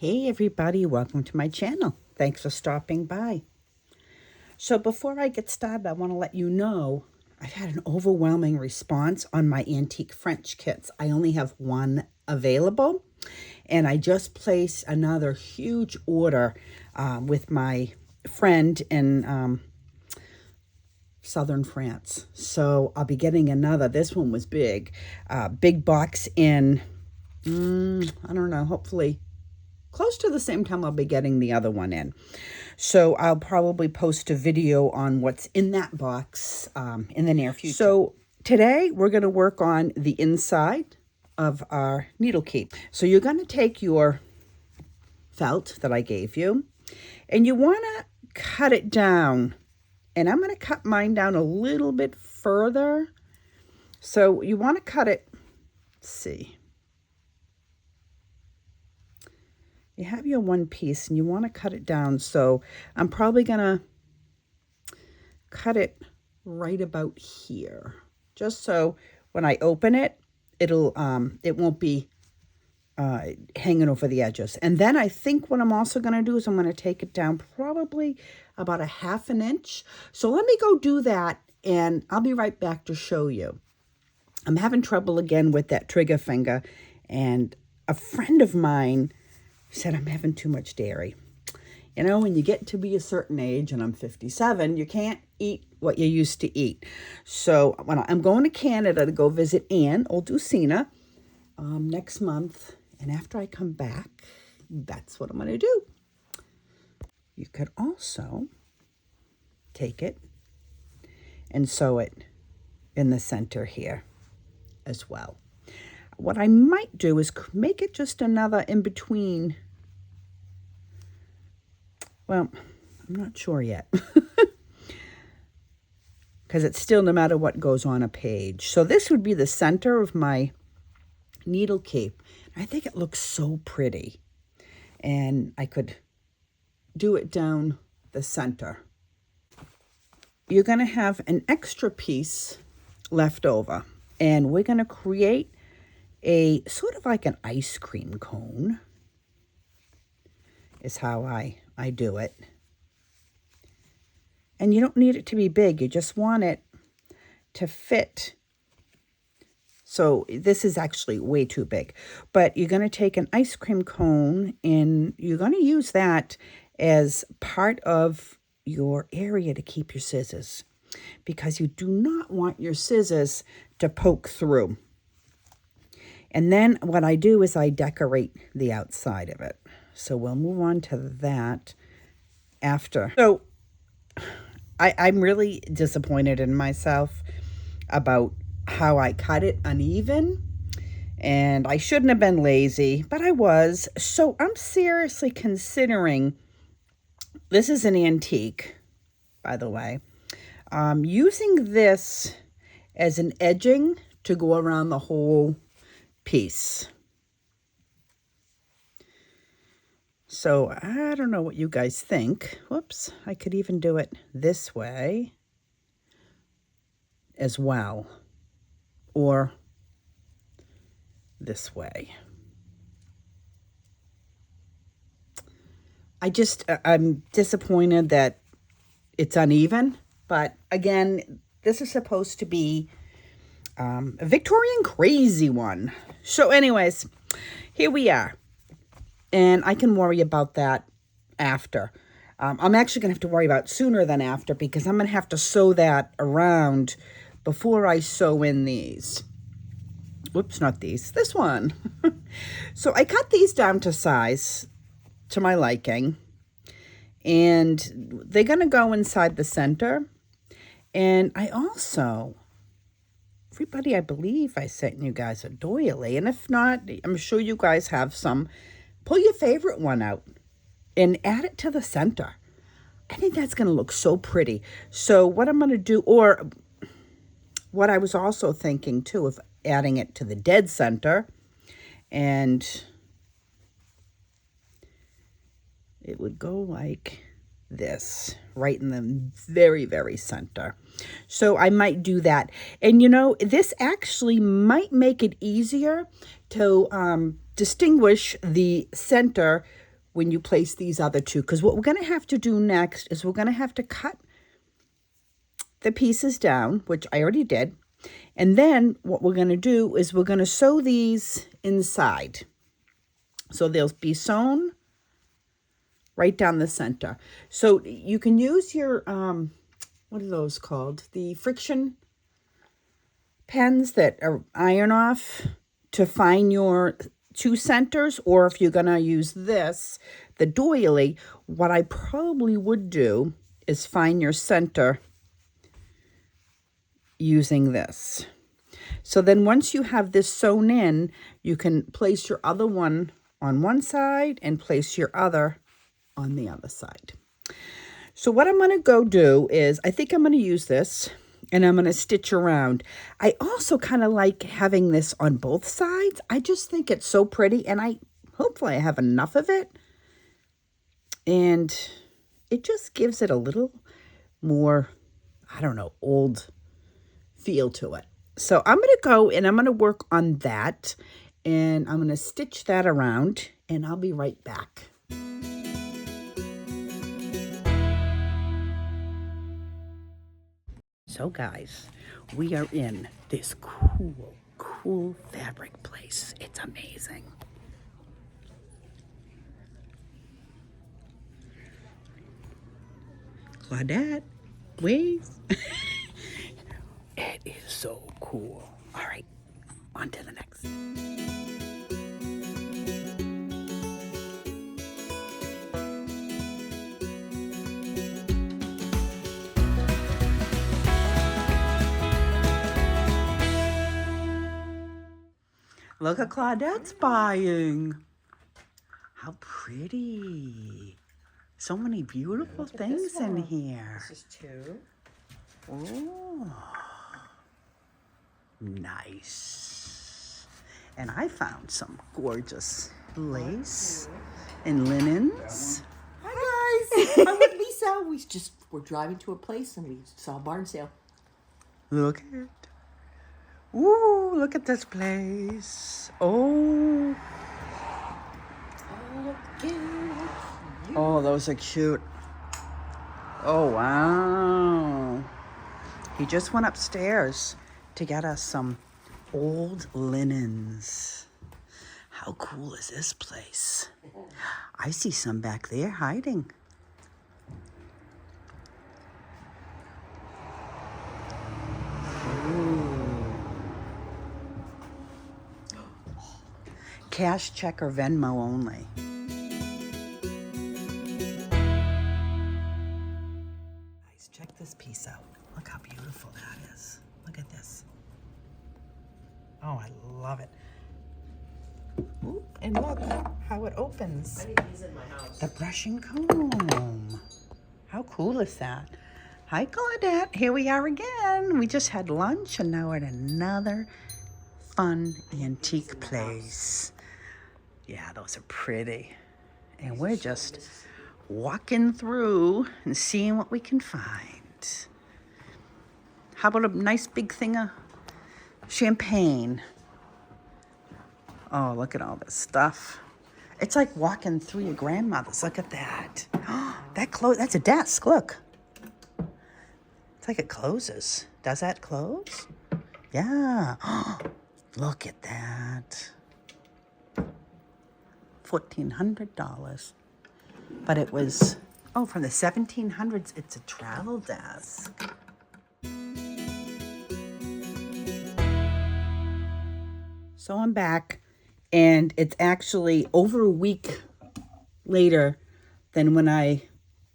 Hey everybody, welcome to my channel. Thanks for stopping by. So before I get started, I want to let you know I've had an overwhelming response on my antique French kits. I only have one available, and I just placed another huge order with my friend in southern France. So I'll be getting another. This one was big. Big box in, I don't know, hopefully close to the same time I'll be getting the other one in. So I'll probably post a video on what's in that box in the near future. So today we're going to work on the inside of our needle keep. So you're going to take your felt that I gave you, and you want to cut it down. And I'm going to cut mine down a little bit further. So you want to cut it, let's see. You have your one piece and you want to cut it down. So I'm probably going to cut it right about here, just so when I open it, it won't be hanging over the edges. And then I think what I'm also going to do is I'm going to take it down probably about 1/2 inch. So let me go do that and I'll be right back to show you. I'm having trouble again with that trigger finger, and a friend of mine said I'm having too much dairy. You know, when you get to be a certain age, and I'm 57, you can't eat what you used to eat. So when I'm going to Canada to go visit Anne Oldusina next month, and after I come back, that's what I'm going to do. You could also take it and sew it in the center here as well. What I might do is make it just another in between. Well, I'm not sure yet. Because it's still no matter what goes on a page. So this would be the center of my needle cape. I think it looks so pretty. And I could do it down the center. You're going to have an extra piece left over. And we're going to create a sort of like an ice cream cone is how I do it. And you don't need it to be big. You just want it to fit. So this is actually way too big. But you're going to take an ice cream cone and you're going to use that as part of your area to keep your scissors, because you do not want your scissors to poke through. And then what I do is I decorate the outside of it. So we'll move on to that after. So I'm really disappointed in myself about how I cut it uneven. And I shouldn't have been lazy, but I was. So I'm seriously considering, this is an antique, by the way, using this as an edging to go around the whole piece. So I don't know what you guys think. Whoops, I could even do it this way as well, or this way. I'm disappointed that it's uneven, but again, this is supposed to be a Victorian crazy one. So anyways, here we are. And I can worry about that after. I'm actually going to have to worry about it sooner than after, because I'm going to have to sew that around before I sew in these. Whoops, not these. This one. So I cut these down to size, to my liking. And they're going to go inside the center. And I also, everybody, I believe I sent you guys a doily. And if not, I'm sure you guys have some. Pull your favorite one out and add it to the center. I think that's going to look so pretty. So what I'm going to do, or what I was also thinking too, of adding it to the dead center, and it would go like this, right in the very, very center. So I might do that. And you know, this actually might make it easier to distinguish the center when you place these other two. Because what we're going to have to do next is we're going to have to cut the pieces down, which I already did. And then what we're going to do is we're going to sew these inside. So they'll be sewn right down the center. So you can use your, what are those called? The friction pens that are iron off to find your two centers. Or if you're going to use this, the doily, what I probably would do is find your center using this. So then once you have this sewn in, you can place your other one on one side and place your other on the other side. So what I'm going to go do is, I think I'm going to use this and I'm going to stitch around. I also kind of like having this on both sides. I just think it's so pretty, and hopefully I have enough of it. And it just gives it a little more, I don't know, old feel to it. So I'm going to go and I'm going to work on that, and I'm going to stitch that around, and I'll be right back. So guys, we are in this cool fabric place. It's amazing. Claudette, wait. It is so cool. All right, on to the next. Look at Claudette's buying. How pretty. So many beautiful things in here. This is 2. Oh, nice. And I found some gorgeous lace and linens. Hi guys, I'm with Lisa. We're driving to a place and we saw a barn sale. Look at it. Ooh, look at this place. Oh. Oh, cute. Oh, those are cute. Oh, wow. He just went upstairs to get us some old linens. How cool is this place? I see some back there hiding. Cash, check, or Venmo only. Guys, check this piece out. Look how beautiful that is. Look at this. Oh, I love it. Ooh, and look how it opens. I need these in my house. The brushing comb. How cool is that? Hi, Claudette. Here we are again. We just had lunch and now we're at another fun antique place. Yeah, those are pretty. And we're just walking through and seeing what we can find. How about a nice big thing of champagne? Oh, look at all this stuff. It's like walking through your grandmother's. Look at that. That's a desk, look. It's like it closes. Does that close? Yeah. Look at that. $1,400. But it was, from the 1700s. It's a travel desk. So I'm back, and it's actually over a week later than when I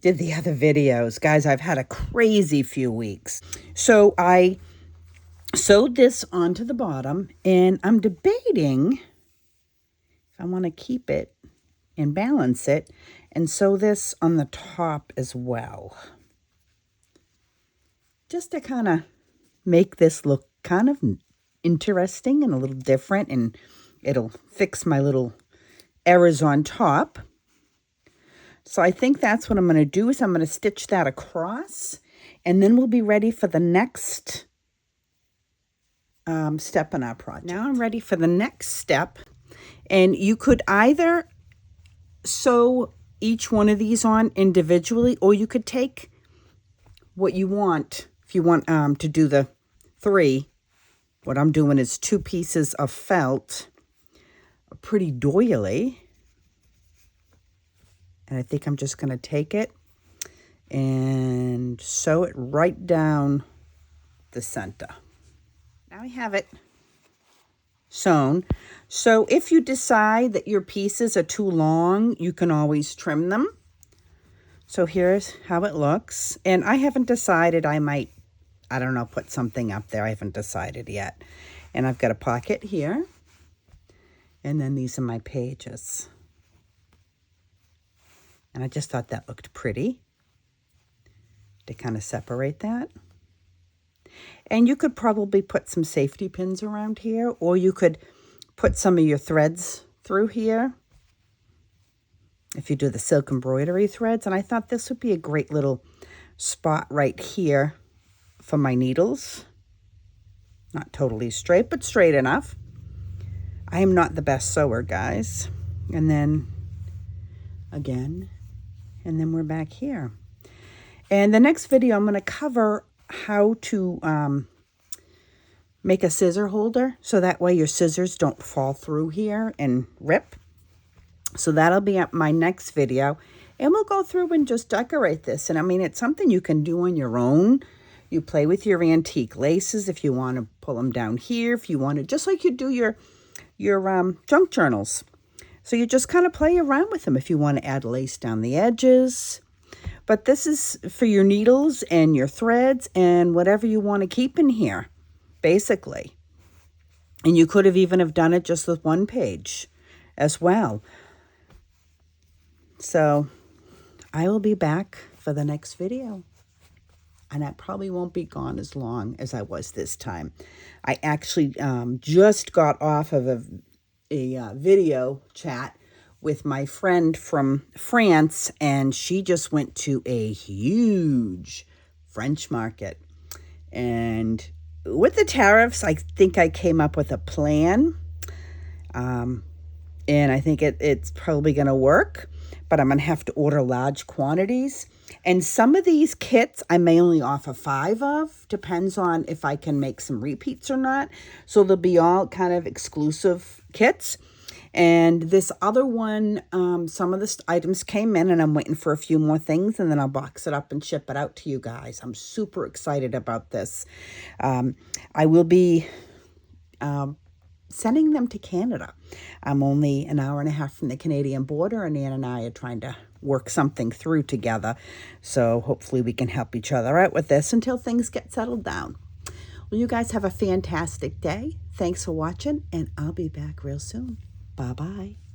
did the other videos. Guys, I've had a crazy few weeks. So I sewed this onto the bottom, and I'm debating if I want to keep it and balance it and sew this on the top as well. Just to kind of make this look kind of interesting and a little different, and it'll fix my little errors on top. So I think that's what I'm going to do, is I'm going to stitch that across, and then we'll be ready for the next step in our project. Now I'm ready for the next step, and you could either sew each one of these on individually, or you could take what you want. If you want to do the 3, what I'm doing is 2 pieces of felt, a pretty doily. And I think I'm just going to take it and sew it right down the center. Now I have it sewn. So if you decide that your pieces are too long, you can always trim them. So here's how it looks. And I haven't decided, I might, I don't know, put something up there. I haven't decided yet. And I've got a pocket here. And then these are my pages. And I just thought that looked pretty to kind of separate that. And you could probably put some safety pins around here, or you could put some of your threads through here if you do the silk embroidery threads. And I thought this would be a great little spot right here for my needles. Not totally straight, but straight enough. I am not the best sewer, guys. And then again, and then we're back here. And the next video, I'm going to cover how to make a scissor holder, so that way your scissors don't fall through here and rip. So that'll be at my next video, and we'll go through and just decorate this. And I mean, it's something you can do on your own. You play with your antique laces if you want to pull them down here, if you want to, just like you do your junk journals. So you just kind of play around with them if you want to add lace down the edges. But this is for your needles and your threads and whatever you want to keep in here, basically. And you could have even have done it just with one page as well. So I will be back for the next video. And I probably won't be gone as long as I was this time. I actually just got off of a video chat with my friend from France, and she just went to a huge French market. And with the tariffs, I think I came up with a plan. And I think it's probably going to work, but I'm going to have to order large quantities. And some of these kits, I may only offer 5 of, depends on if I can make some repeats or not. So they'll be all kind of exclusive kits. And this other one, some of the items came in, and I'm waiting for a few more things, and then I'll box it up and ship it out to you guys. I'm super excited about this. I will be sending them to Canada. I'm only an hour and a half from the Canadian border, and Ann and I are trying to work something through together. So hopefully we can help each other out with this until things get settled down. Well, you guys have a fantastic day. Thanks for watching, and I'll be back real soon. Bye-bye.